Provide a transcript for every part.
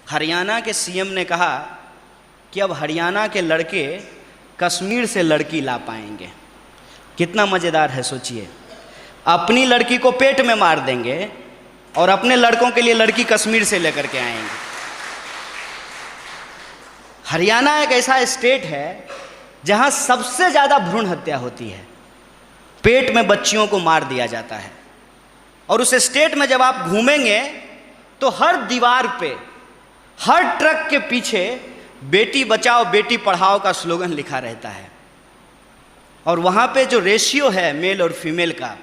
हरियाणा के सीएम ने कहा कि अब हरियाणा के लड़के कश्मीर से लड़की ला पाएंगे। कितना मज़ेदार है सोचिए, अपनी लड़की को पेट में मार देंगे और अपने लड़कों के लिए लड़की कश्मीर से लेकर के आएंगे। हरियाणा एक ऐसा स्टेट है जहां सबसे ज़्यादा भ्रूण हत्या होती है, पेट में बच्चियों को मार दिया जाता है। और उस स्टेट में जब आप घूमेंगे तो हर दीवार पे, हर ट्रक के पीछे बेटी बचाओ बेटी पढ़ाओ का स्लोगन लिखा रहता है। और वहाँ पे जो रेशियो है मेल और फीमेल का,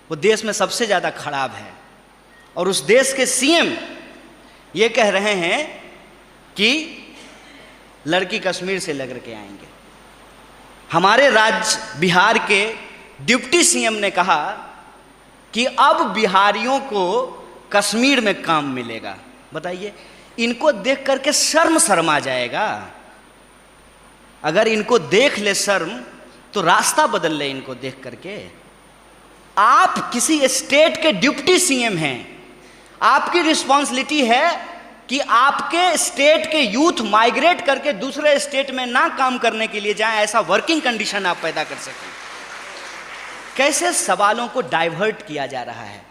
वो देश में सबसे ज़्यादा खराब है। और उस देश के सीएम ये कह रहे हैं कि लड़की कश्मीर से लेकर के आएंगे। हमारे राज्य बिहार के डिप्टी सीएम ने कहा कि अब बिहारियों को कश्मीर में काम मिलेगा। बताइए, इनको देख करके शर्म आ जाएगा। अगर इनको देख ले शर्म तो रास्ता बदल ले इनको देख करके। आप किसी स्टेट के डिप्टी सीएम हैं, आपकी रिस्पॉन्सिबिलिटी है कि आपके स्टेट के यूथ माइग्रेट करके दूसरे स्टेट में ना काम करने के लिए जाएं, ऐसा वर्किंग कंडीशन आप पैदा कर सकें। कैसे सवालों को डाइवर्ट किया जा रहा है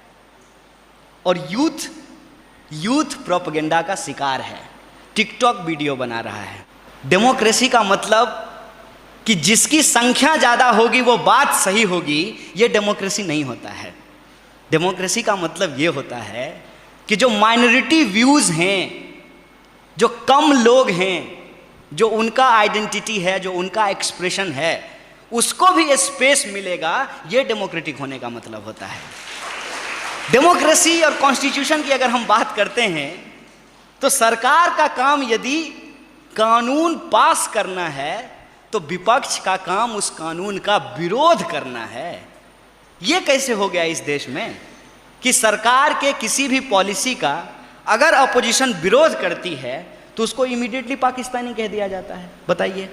और यूथ प्रोपेगेंडा का शिकार है, टिकटॉक वीडियो बना रहा है। डेमोक्रेसी का मतलब कि जिसकी संख्या ज़्यादा होगी वो बात सही होगी, ये डेमोक्रेसी नहीं होता है। डेमोक्रेसी का मतलब ये होता है कि जो माइनॉरिटी व्यूज़ हैं, जो कम लोग हैं, जो उनका आइडेंटिटी है, जो उनका एक्सप्रेशन है, उसको भी स्पेस मिलेगा। ये डेमोक्रेटिक होने का मतलब होता है। डेमोक्रेसी और कॉन्स्टिट्यूशन की अगर हम बात करते हैं तो सरकार का काम यदि कानून पास करना है तो विपक्ष का काम उस कानून का विरोध करना है। ये कैसे हो गया इस देश में कि सरकार के किसी भी पॉलिसी का अगर अपोजिशन विरोध करती है तो उसको इमीडिएटली पाकिस्तानी कह दिया जाता है। बताइए,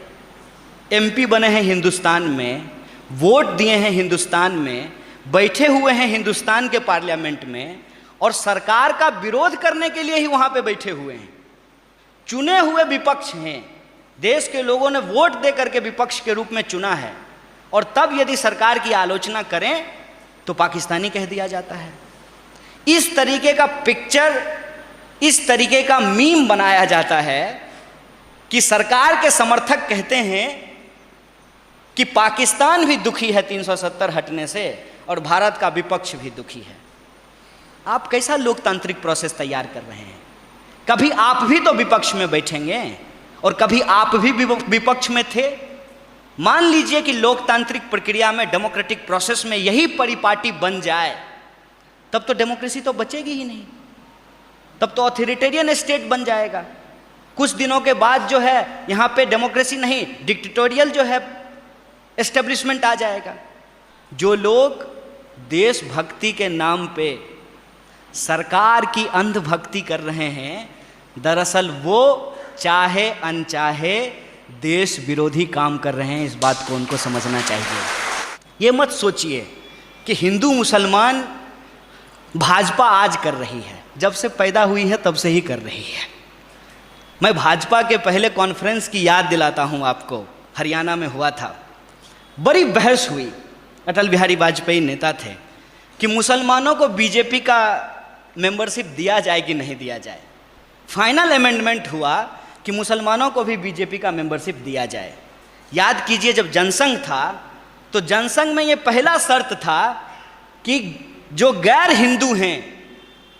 एमपी बने हैं हिंदुस्तान में, वोट दिए हैं हिंदुस्तान में, बैठे हुए हैं हिंदुस्तान के पार्लियामेंट में और सरकार का विरोध करने के लिए ही वहाँ पे बैठे हुए हैं। चुने हुए विपक्ष हैं, देश के लोगों ने वोट दे करके विपक्ष के रूप में चुना है, और तब यदि सरकार की आलोचना करें तो पाकिस्तानी कह दिया जाता है। इस तरीके का पिक्चर, इस तरीके का मीम बनाया जाता है कि सरकार के समर्थक कहते हैं कि पाकिस्तान भी दुखी है 370 हटने से और भारत का विपक्ष भी दुखी है। आप कैसा लोकतांत्रिक प्रोसेस तैयार कर रहे हैं? कभी आप भी तो विपक्ष में बैठेंगे और कभी आप भी विपक्ष में थे। मान लीजिए कि लोकतांत्रिक प्रक्रिया में, डेमोक्रेटिक प्रोसेस में यही परिपाटी बन जाए, तब तो डेमोक्रेसी तो बचेगी ही नहीं, तब तो ऑथोरिटेरियन स्टेट बन जाएगा। कुछ दिनों के बाद जो है यहाँ पे डेमोक्रेसी नहीं, डिक्टेटोरियल जो है एस्टेब्लिशमेंट आ जाएगा। जो लोग देशभक्ति के नाम पे सरकार की अंधभक्ति कर रहे हैं, दरअसल वो चाहे अनचाहे देश विरोधी काम कर रहे हैं। इस बात को उनको समझना चाहिए। ये मत सोचिए कि हिंदू मुसलमान भाजपा आज कर रही है, जब से पैदा हुई है तब से ही कर रही है। मैं भाजपा के पहले कॉन्फ्रेंस की याद दिलाता हूँ आपको, हरियाणा में हुआ था। बड़ी बहस हुई, अटल बिहारी वाजपेयी नेता थे, कि मुसलमानों को बीजेपी का मेंबरशिप दिया जाए कि नहीं दिया जाए। फाइनल अमेंडमेंट हुआ कि मुसलमानों को भी बीजेपी का मेंबरशिप दिया जाए। याद कीजिए, जब जनसंघ था तो जनसंघ में ये पहला शर्त था कि जो गैर हिंदू हैं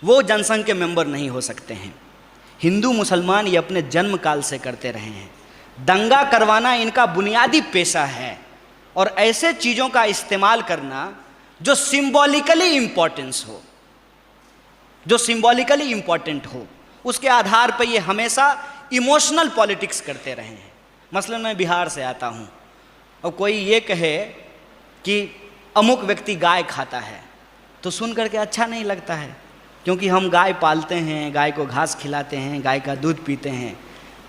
वो जनसंघ के मेंबर नहीं हो सकते हैं। हिंदू मुसलमान ये अपने जन्म काल से करते रहे हैं। दंगा करवाना इनका बुनियादी पेशा है, और ऐसे चीज़ों का इस्तेमाल करना जो सिंबॉलिकली इम्पोर्टेंस हो, जो सिंबॉलिकली इम्पोर्टेंट हो, उसके आधार पर ये हमेशा इमोशनल पॉलिटिक्स करते रहे हैं। मसलन मैं बिहार से आता हूँ और कोई ये कहे कि अमुक व्यक्ति गाय खाता है तो सुन करके अच्छा नहीं लगता है, क्योंकि हम गाय पालते हैं, गाय को घास खिलाते हैं, गाय का दूध पीते हैं।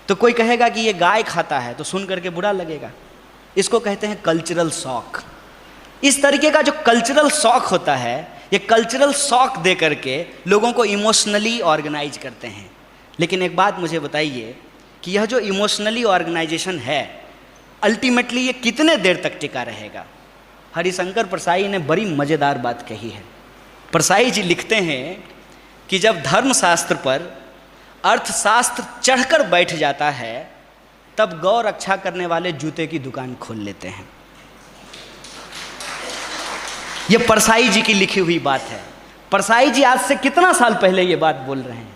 तो कोई कहेगा कि ये गाय खाता है तो सुन करके बुरा लगेगा। इसको कहते हैं कल्चरल शॉक। इस तरीके का जो कल्चरल शॉक होता है, ये कल्चरल शॉक दे करके लोगों को इमोशनली ऑर्गेनाइज करते हैं। लेकिन एक बात मुझे बताइए कि यह जो इमोशनली ऑर्गेनाइजेशन है, अल्टीमेटली ये कितने देर तक टिका रहेगा? हरिशंकर परसाई ने बड़ी मज़ेदार बात कही है। परसाई जी लिखते हैं कि जब धर्मशास्त्र पर अर्थशास्त्र चढ़कर बैठ जाता है, तब गौ रक्षा करने वाले जूते की दुकान खोल लेते हैं। यह परसाई जी की लिखी हुई बात है। परसाई जी आज से कितना साल पहले ये बात बोल रहे हैं।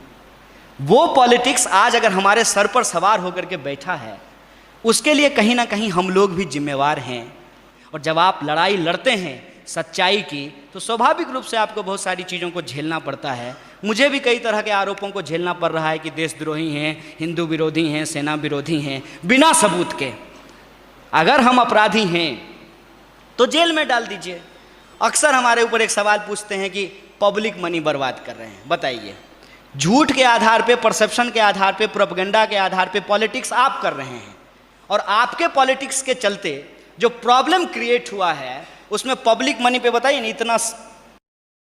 वो पॉलिटिक्स आज अगर हमारे सर पर सवार होकर के बैठा है, उसके लिए कहीं ना कहीं हम लोग भी जिम्मेवार हैं। और जब आप लड़ाई लड़ते हैं सच्चाई की, तो स्वाभाविक रूप से आपको बहुत सारी चीज़ों को झेलना पड़ता है। मुझे भी कई तरह के आरोपों को झेलना पड़ रहा है कि देशद्रोही हैं, हिंदू विरोधी हैं, सेना विरोधी हैं, बिना सबूत के। अगर हम अपराधी हैं तो जेल में डाल दीजिए। अक्सर हमारे ऊपर एक सवाल पूछते हैं कि पब्लिक मनी बर्बाद कर रहे हैं। बताइए, झूठ के आधार पे, परसेप्शन के आधार पे, प्रोपेगेंडा के आधार पे पॉलिटिक्स आप कर रहे हैं, और आपके पॉलिटिक्स के चलते जो प्रॉब्लम क्रिएट हुआ है उसमें पब्लिक मनी पे बताइए ना, इतना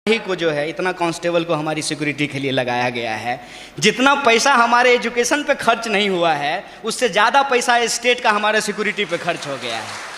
ही को जो है, इतना कांस्टेबल को हमारी सिक्योरिटी के लिए लगाया गया है। जितना पैसा हमारे एजुकेशन पे खर्च नहीं हुआ है, उससे ज़्यादा पैसा स्टेट का हमारे सिक्योरिटी पे खर्च हो गया है।